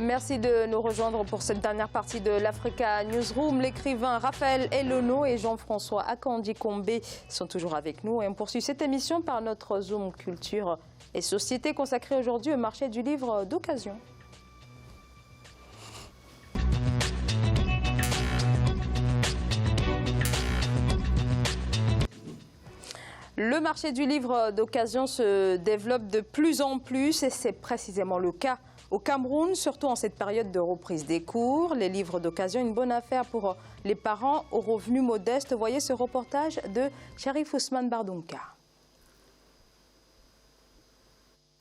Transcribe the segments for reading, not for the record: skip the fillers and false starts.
Merci de nous rejoindre pour cette dernière partie de l'Africa Newsroom. L'écrivain Raphaël Elono et Jean-François Akandi-Kombe sont toujours avec nous. Et on poursuit cette émission par notre Zoom Culture et Société consacrée aujourd'hui au marché du livre d'occasion. Le marché du livre d'occasion se développe de plus en plus et c'est précisément le cas au Cameroun, surtout en cette période de reprise des cours. Les livres d'occasion, une bonne affaire pour les parents aux revenus modestes. Voyez ce reportage de Sharif Ousmane Bardunka.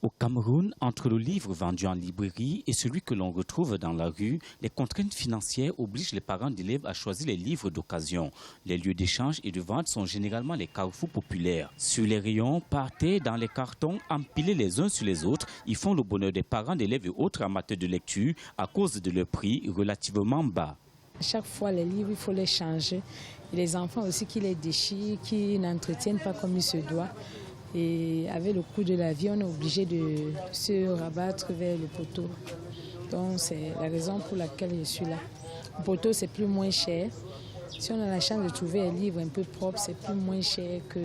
Au Cameroun, entre le livre vendu en librairie et celui que l'on retrouve dans la rue, les contraintes financières obligent les parents d'élèves à choisir les livres d'occasion. Les lieux d'échange et de vente sont généralement les carrefours populaires. Sur les rayons, par terre, dans les cartons, empilés les uns sur les autres, ils font le bonheur des parents d'élèves et autres amateurs de lecture à cause de leur prix relativement bas. À chaque fois, les livres, il faut les changer. Et les enfants aussi qui les déchirent, qui n'entretiennent pas comme il se doit. Et avec le coût de la vie, on est obligé de se rabattre vers le poteau. Donc c'est la raison pour laquelle je suis là. Le poteau, c'est plus moins cher. Si on a la chance de trouver un livre un peu propre, c'est plus moins cher que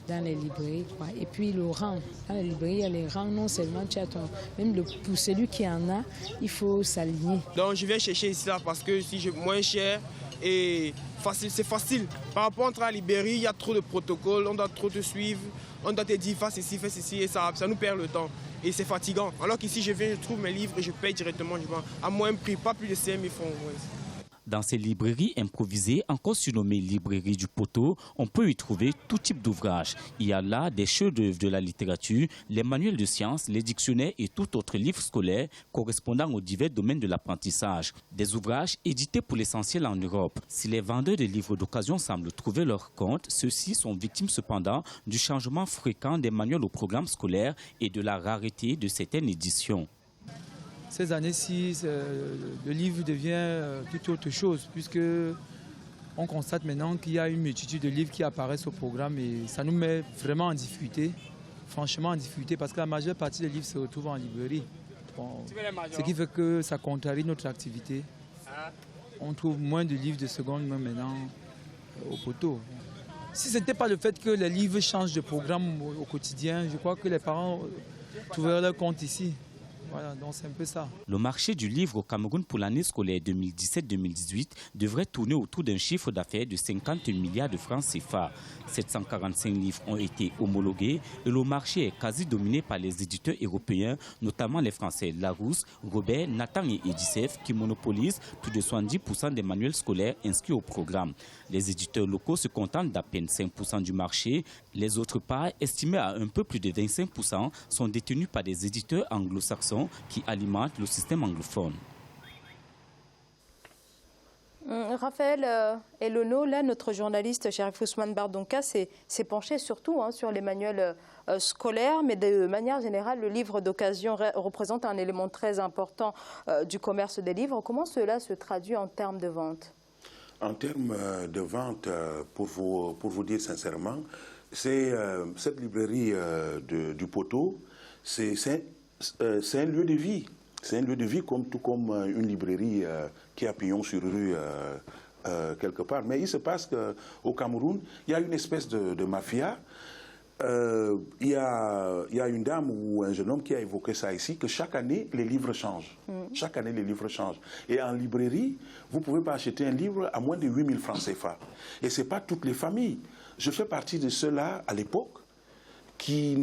dans les librairies, quoi. Et puis le rang. Dans les librairies, il y a les rangs. Non seulement tu as ton... Même pour celui qui en a, il faut s'aligner. Donc je viens chercher ici là parce que si j'ai moins cher et facile, c'est facile. Par rapport à la librairie, il y a trop de protocoles, on doit trop te suivre. On doit te dire fais ceci et ça nous perd le temps. Et c'est fatigant. Alors qu'ici, je viens, je trouve mes livres et je paye directement, je vends à moins prix, pas plus de 5 000 francs. Ouais. Dans ces librairies improvisées, encore surnommées librairies du poteau, on peut y trouver tout type d'ouvrages. Il y a là des chefs-d'œuvre de la littérature, les manuels de sciences, les dictionnaires et tout autre livre scolaire correspondant aux divers domaines de l'apprentissage. Des ouvrages édités pour l'essentiel en Europe. Si les vendeurs de livres d'occasion semblent trouver leur compte, ceux-ci sont victimes cependant du changement fréquent des manuels au programme scolaire et de la rareté de certaines éditions. Ces années-ci, le livre devient tout autre chose, puisque on constate maintenant qu'il y a une multitude de livres qui apparaissent au programme et ça nous met vraiment en difficulté, franchement en difficulté, parce que la majeure partie des livres se retrouvent en librairie. Bon, ce qui fait que ça contrarie notre activité. On trouve moins de livres de seconde main maintenant au poteau. Si ce n'était pas le fait que les livres changent de programme au quotidien, je crois que les parents trouveraient leur compte ici. Voilà, donc c'est un peu ça. Le marché du livre au Cameroun pour l'année scolaire 2017-2018 devrait tourner autour d'un chiffre d'affaires de 50 milliards de francs CFA. 745 livres ont été homologués et le marché est quasi dominé par les éditeurs européens, notamment les Français Larousse, Robert, Nathan et Edicef, qui monopolisent plus de 70% des manuels scolaires inscrits au programme. Les éditeurs locaux se contentent d'à peine 5% du marché. Les autres parts, estimées à un peu plus de 25%, sont détenues par des éditeurs anglo-saxons qui alimentent le système anglophone. Raphaël Elono, là, notre journaliste Sharif Ousmane Bardunka s'est penché surtout sur les manuels scolaires, mais de manière générale, le livre d'occasion représente un élément très important du commerce des livres. Comment cela se traduit en termes de vente? En termes de vente, pour vous dire sincèrement, cette librairie du poteau, c'est un lieu de vie. C'est un lieu de vie tout comme une librairie qui a pignon sur rue quelque part. Mais il se passe qu'au Cameroun, il y a une espèce de mafia. Il y a une dame ou un jeune homme qui a évoqué ça ici, que chaque année, les livres changent. Chaque année, les livres changent. Et en librairie, vous ne pouvez pas acheter un livre à moins de 8 000 francs CFA. Et ce n'est pas toutes les familles. Je fais partie de ceux-là, à l'époque, qui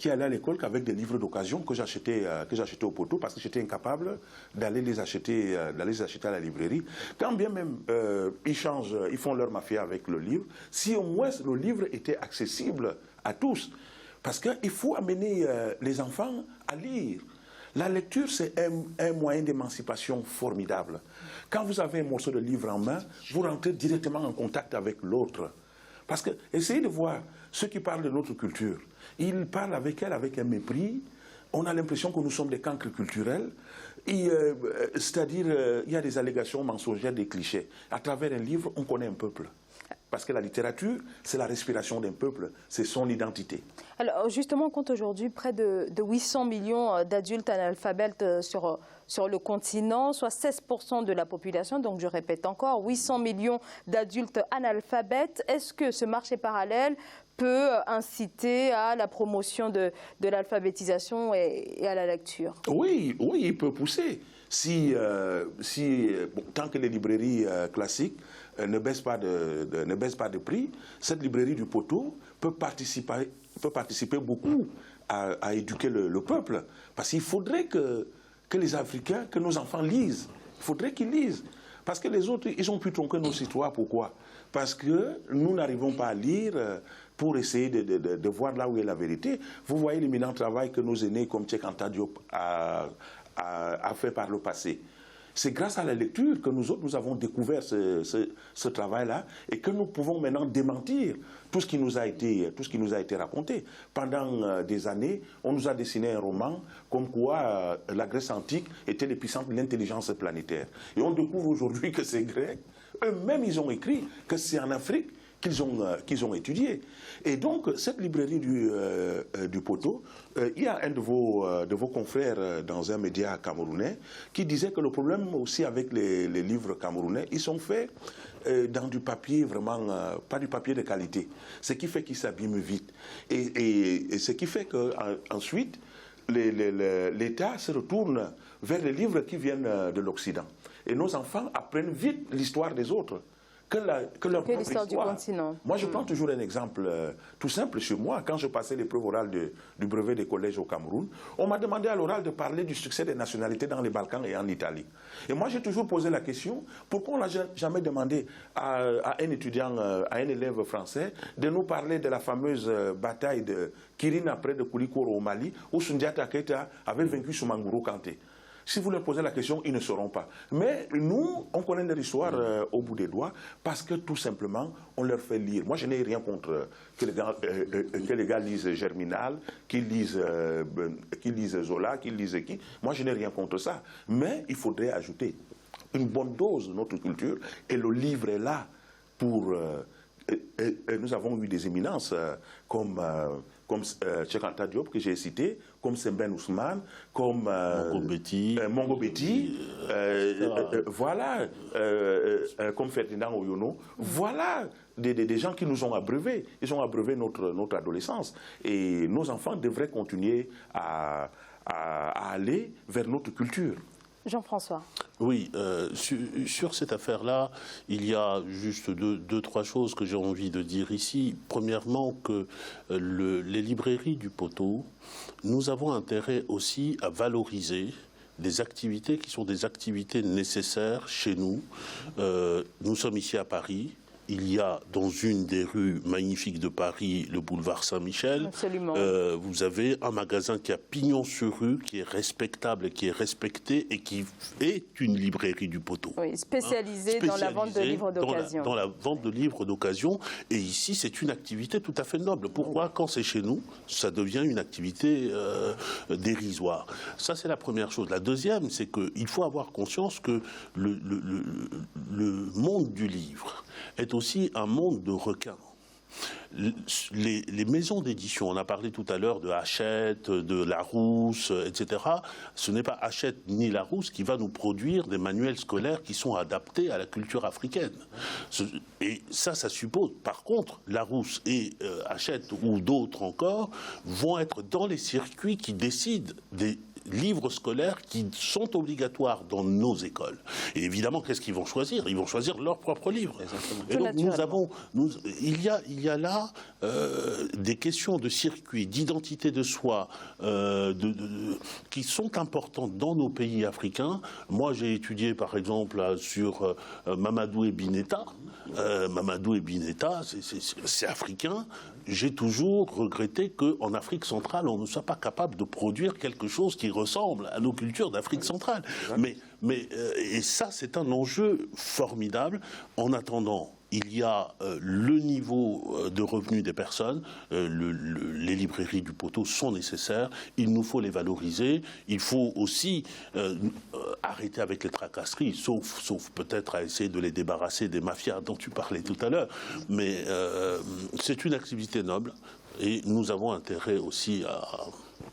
allait à l'école qu'avec des livres d'occasion que j'achetais au poteau parce que j'étais incapable d'aller les acheter à la librairie. Quand bien même ils font leur mafia avec le livre, si au moins le livre était accessible à tous, parce qu'il faut amener les enfants à lire. La lecture, c'est un moyen d'émancipation formidable. Quand vous avez un morceau de livre en main, vous rentrez directement en contact avec l'autre. Parce que, essayez de voir ceux qui parlent de notre culture. Ils parlent avec elle avec un mépris. On a l'impression que nous sommes des cancres culturels. C'est-à-dire, il y a des allégations mensongères, des clichés. À travers un livre, on connaît un peuple. Parce que la littérature, c'est la respiration d'un peuple, c'est son identité. Alors justement, on compte aujourd'hui près de 800 millions d'adultes analphabètes sur le continent, soit 16% de la population. Donc je répète encore, 800 millions d'adultes analphabètes. Est-ce que ce marché parallèle peut inciter à la promotion de l'alphabétisation et à la lecture? Oui, il peut pousser. Tant que les librairies classiques ne baissent pas de prix, cette librairie du poteau peut participer beaucoup à éduquer le peuple. Parce qu'il faudrait que les Africains, que nos enfants lisent. Il faudrait qu'ils lisent. Parce que les autres, ils ont pu tromper nos citoyens. Pourquoi? Parce que nous n'arrivons pas à lire pour essayer de voir là où est la vérité. Vous voyez l'éminent travail que nos aînés comme Cheikh Anta Diop a fait par le passé. C'est grâce à la lecture que nous autres, nous avons découvert ce travail-là et que nous pouvons maintenant démentir tout ce qui nous a été raconté. Pendant des années, on nous a dessiné un roman comme quoi la Grèce antique était l'épicentre de l'intelligence planétaire. Et on découvre aujourd'hui que ces Grecs, eux-mêmes, ils ont écrit que c'est en Afrique qu'ils ont étudié. Et donc, cette librairie du poteau, il y a un de vos confrères dans un média camerounais qui disait que le problème aussi avec les livres camerounais, ils sont faits dans du papier vraiment, pas du papier de qualité. Ce qui fait qu'ils s'abîment vite. Et ce qui fait qu'ensuite, l'État se retourne vers les livres qui viennent de l'Occident. Et nos enfants apprennent vite l'histoire des autres. Que leur propre histoire du continent. Moi, je prends toujours un exemple tout simple chez moi. Quand je passais l'épreuve orale du brevet des collèges au Cameroun, on m'a demandé à l'oral de parler du succès des nationalités dans les Balkans et en Italie. Et moi, j'ai toujours posé la question, pourquoi on n'a jamais demandé à un étudiant, à un élève français, de nous parler de la fameuse bataille de Kirin après de Koulikoro au Mali, où Sundiata Keita avait vaincu Soumanguru Kanté. Si vous leur posez la question, ils ne sauront pas. Mais nous, on connaît leur histoire au bout des doigts parce que tout simplement, on leur fait lire. Moi, je n'ai rien contre que les gars lisent Germinal, qu'ils lisent Zola, qu'ils lisent qui. Moi, je n'ai rien contre ça. Mais il faudrait ajouter une bonne dose de notre culture et le livre est là pour... nous avons eu des éminences comme Cheikh Anta Diop que j'ai cité, comme Sembène Ousmane, comme Mongo Betty, voilà, comme Ferdinand Oyono, voilà des gens qui nous ont abreuvés. Ils ont abreuvé notre adolescence. Et nos enfants devraient continuer à aller vers notre culture. Jean-François. Oui, sur cette affaire-là, il y a juste deux, trois choses que j'ai envie de dire ici. Premièrement, que les librairies du poteau, nous avons intérêt aussi à valoriser des activités qui sont des activités nécessaires chez nous. Nous sommes ici à Paris. Il y a dans une des rues magnifiques de Paris, le boulevard Saint-Michel. Absolument. Vous avez un magasin qui a pignon sur rue, qui est respectable et qui est respecté et qui est une librairie du poteau. Oui, spécialisée dans la vente de livres d'occasion. Dans la vente de livres d'occasion. Et ici, c'est une activité tout à fait noble. Pourquoi, quand c'est chez nous, ça devient une activité dérisoire? Ça, c'est la première chose. La deuxième, c'est qu'il faut avoir conscience que le monde du livre est aussi un monde de requins. Les maisons d'édition, on a parlé tout à l'heure de Hachette, de Larousse, etc. Ce n'est pas Hachette ni Larousse qui va nous produire des manuels scolaires qui sont adaptés à la culture africaine. Et ça suppose. Par contre, Larousse et Hachette ou d'autres encore vont être dans les circuits qui décident des livres scolaires qui sont obligatoires dans nos écoles. Et évidemment, qu'est-ce qu'ils vont choisir? Ils vont choisir leurs propres livres. Et donc il y a là des questions de circuit, d'identité de soi, qui sont importantes dans nos pays africains. Moi, j'ai étudié, par exemple, sur Mamadou et Bineta. Mamadou et Bineta, c'est africain. J'ai toujours regretté qu'en Afrique centrale, on ne soit pas capable de produire quelque chose qui ressemble à nos cultures d'Afrique centrale. Et ça, c'est un enjeu formidable. En attendant, il y a le niveau de revenus des personnes. Les librairies du poteau sont nécessaires. Il nous faut les valoriser. Il faut aussi arrêter avec les tracasseries, sauf peut-être à essayer de les débarrasser des mafias dont tu parlais tout à l'heure. Mais c'est une activité noble et nous avons intérêt aussi à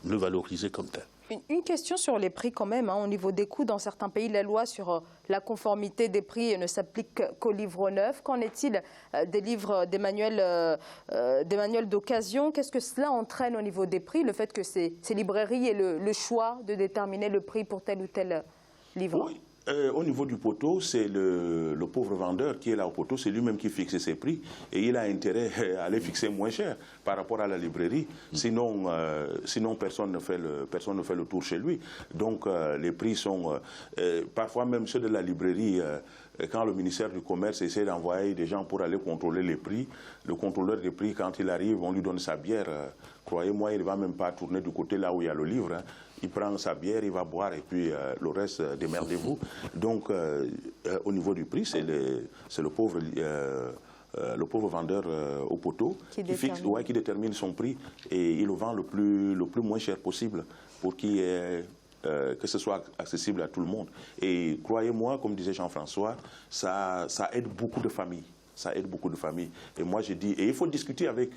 le valoriser comme tel. Une question sur les prix quand même, au niveau des coûts. Dans certains pays, la loi sur la conformité des prix ne s'applique qu'aux livres neufs. Qu'en est-il des livres, des manuels d'occasion? Qu'est-ce que cela entraîne au niveau des prix, le fait que ces librairies aient le choix de déterminer le prix pour tel ou tel livre? Oui. Au niveau du poteau, c'est le pauvre vendeur qui est là au poteau, c'est lui-même qui fixe ses prix et il a intérêt à les fixer moins cher par rapport à la librairie. Sinon personne ne fait le tour chez lui. Donc les prix sont parfois même ceux de la librairie. Quand le ministère du Commerce essaie d'envoyer des gens pour aller contrôler les prix, le contrôleur des prix, quand il arrive, on lui donne sa bière. Croyez-moi, il ne va même pas tourner du côté là où il y a le livre. Il prend sa bière, il va boire et puis le reste, démerdez-vous. Donc, au niveau du prix, c'est le pauvre vendeur au poteau qui détermine son prix et il le vend le plus moins cher possible pour qu'il que ce soit accessible à tout le monde. Et croyez-moi, comme disait Jean-François, ça aide beaucoup de familles. Ça aide beaucoup de familles. Et moi, j'ai dit, et il faut discuter avec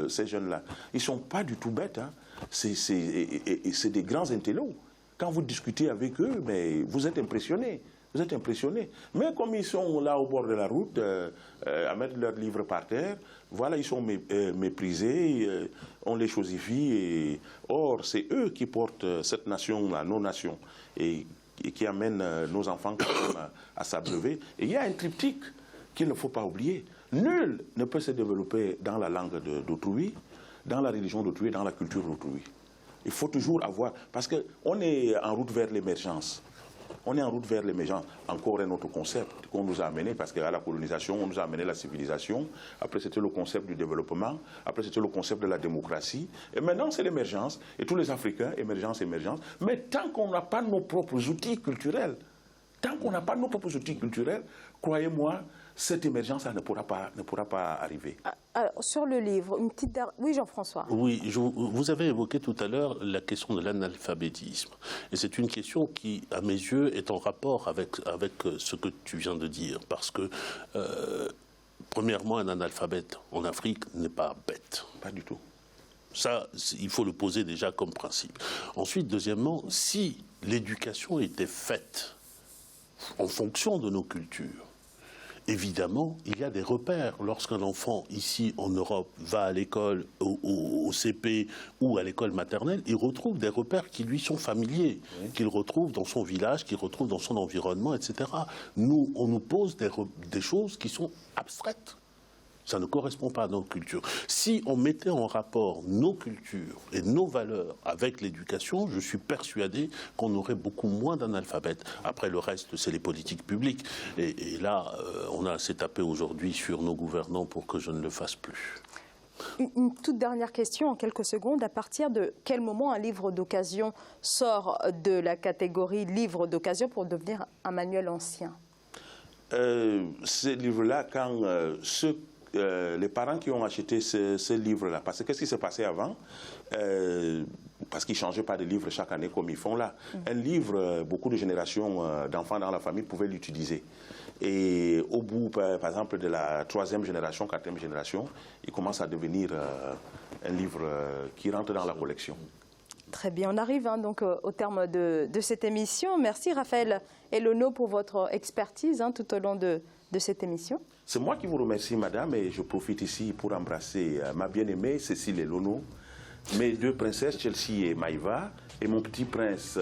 ces jeunes-là. Ils ne sont pas du tout bêtes. Hein. C'est des grands intellos. Quand vous discutez avec eux, mais vous êtes impressionnés. Vous êtes impressionnés. Mais comme ils sont là au bord de la route, à mettre leurs livres par terre, voilà, ils sont méprisés, on les chosifie. Or, c'est eux qui portent cette nation-là, nos nations, et qui amènent nos enfants quand même à s'abreuver. Et il y a un triptyque qu'il ne faut pas oublier. Nul ne peut se développer dans la langue d'autrui, dans la religion d'autrui, dans la culture d'autrui. Il faut toujours avoir... Parce qu'on est en route vers l'émergence. On est en route vers l'émergence. Encore un autre concept qu'on nous a amené, parce qu'à la colonisation, on nous a amené la civilisation. Après, c'était le concept du développement. Après, c'était le concept de la démocratie. Et maintenant, c'est l'émergence. Et tous les Africains, émergence, émergence. Mais tant qu'on n'a pas nos propres outils culturels, croyez-moi, cette émergence ne pourra pas arriver. Alors, sur le livre, une petite... Oui, Jean-François. Oui, vous avez évoqué tout à l'heure la question de l'analphabétisme. Et c'est une question qui, à mes yeux, est en rapport avec ce que tu viens de dire. Parce que, premièrement, un analphabète en Afrique n'est pas bête. Pas du tout. Ça, il faut le poser déjà comme principe. Ensuite, deuxièmement, si l'éducation était faite en fonction de nos cultures, évidemment, il y a des repères. Lorsqu'un enfant, ici en Europe, va à l'école, au CP ou à l'école maternelle, il retrouve des repères qui lui sont familiers, qu'il retrouve dans son village, qu'il retrouve dans son environnement, etc. Nous, on nous pose des choses qui sont abstraites. Ça ne correspond pas à notre culture. Si on mettait en rapport nos cultures et nos valeurs avec l'éducation, je suis persuadé qu'on aurait beaucoup moins d'analphabètes. Après, le reste, c'est les politiques publiques. Et là, on a assez tapé aujourd'hui sur nos gouvernants pour que je ne le fasse plus. Une toute dernière question en quelques secondes. À partir de quel moment un livre d'occasion sort de la catégorie livre d'occasion pour devenir un manuel ancien? Ces livres-là, quand les parents qui ont acheté ce livre-là, parce que qu'est-ce qui s'est passé avant? Parce qu'ils ne changeaient pas de livre chaque année comme ils font là. Un livre, beaucoup de générations d'enfants dans la famille pouvaient l'utiliser. Et au bout, par exemple, de la 3e génération, 4e génération, il commence à devenir un livre qui rentre dans la collection. Très bien, on arrive donc au terme de cette émission. Merci Raphaël Elono pour votre expertise tout au long de cette émission. C'est moi qui vous remercie, madame, et je profite ici pour embrasser ma bien-aimée Cécile Elono, mes 2 princesses, Chelsea et Maïva, et mon petit prince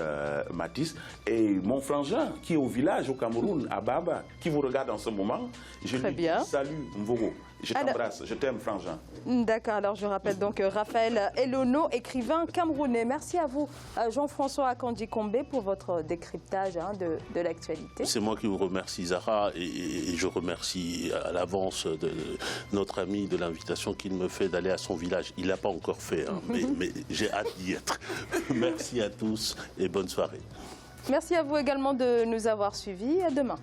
Mathis, et mon frangin qui est au village au Cameroun, à Baba, qui vous regarde en ce moment. Je lui dis salut Mvogo, je t'embrasse, je t'aime frangin. D'accord, alors je rappelle donc Raphaël Elono, écrivain camerounais. Merci à vous Jean-François Akandji Combé pour votre décryptage de l'actualité. C'est moi qui vous remercie Zahra et je remercie à l'avance notre ami de l'invitation qu'il me fait d'aller à son village. Il ne l'a pas encore fait, mais j'ai hâte d'y être. Merci à tous et bonne soirée. Merci à vous également de nous avoir suivis. À demain.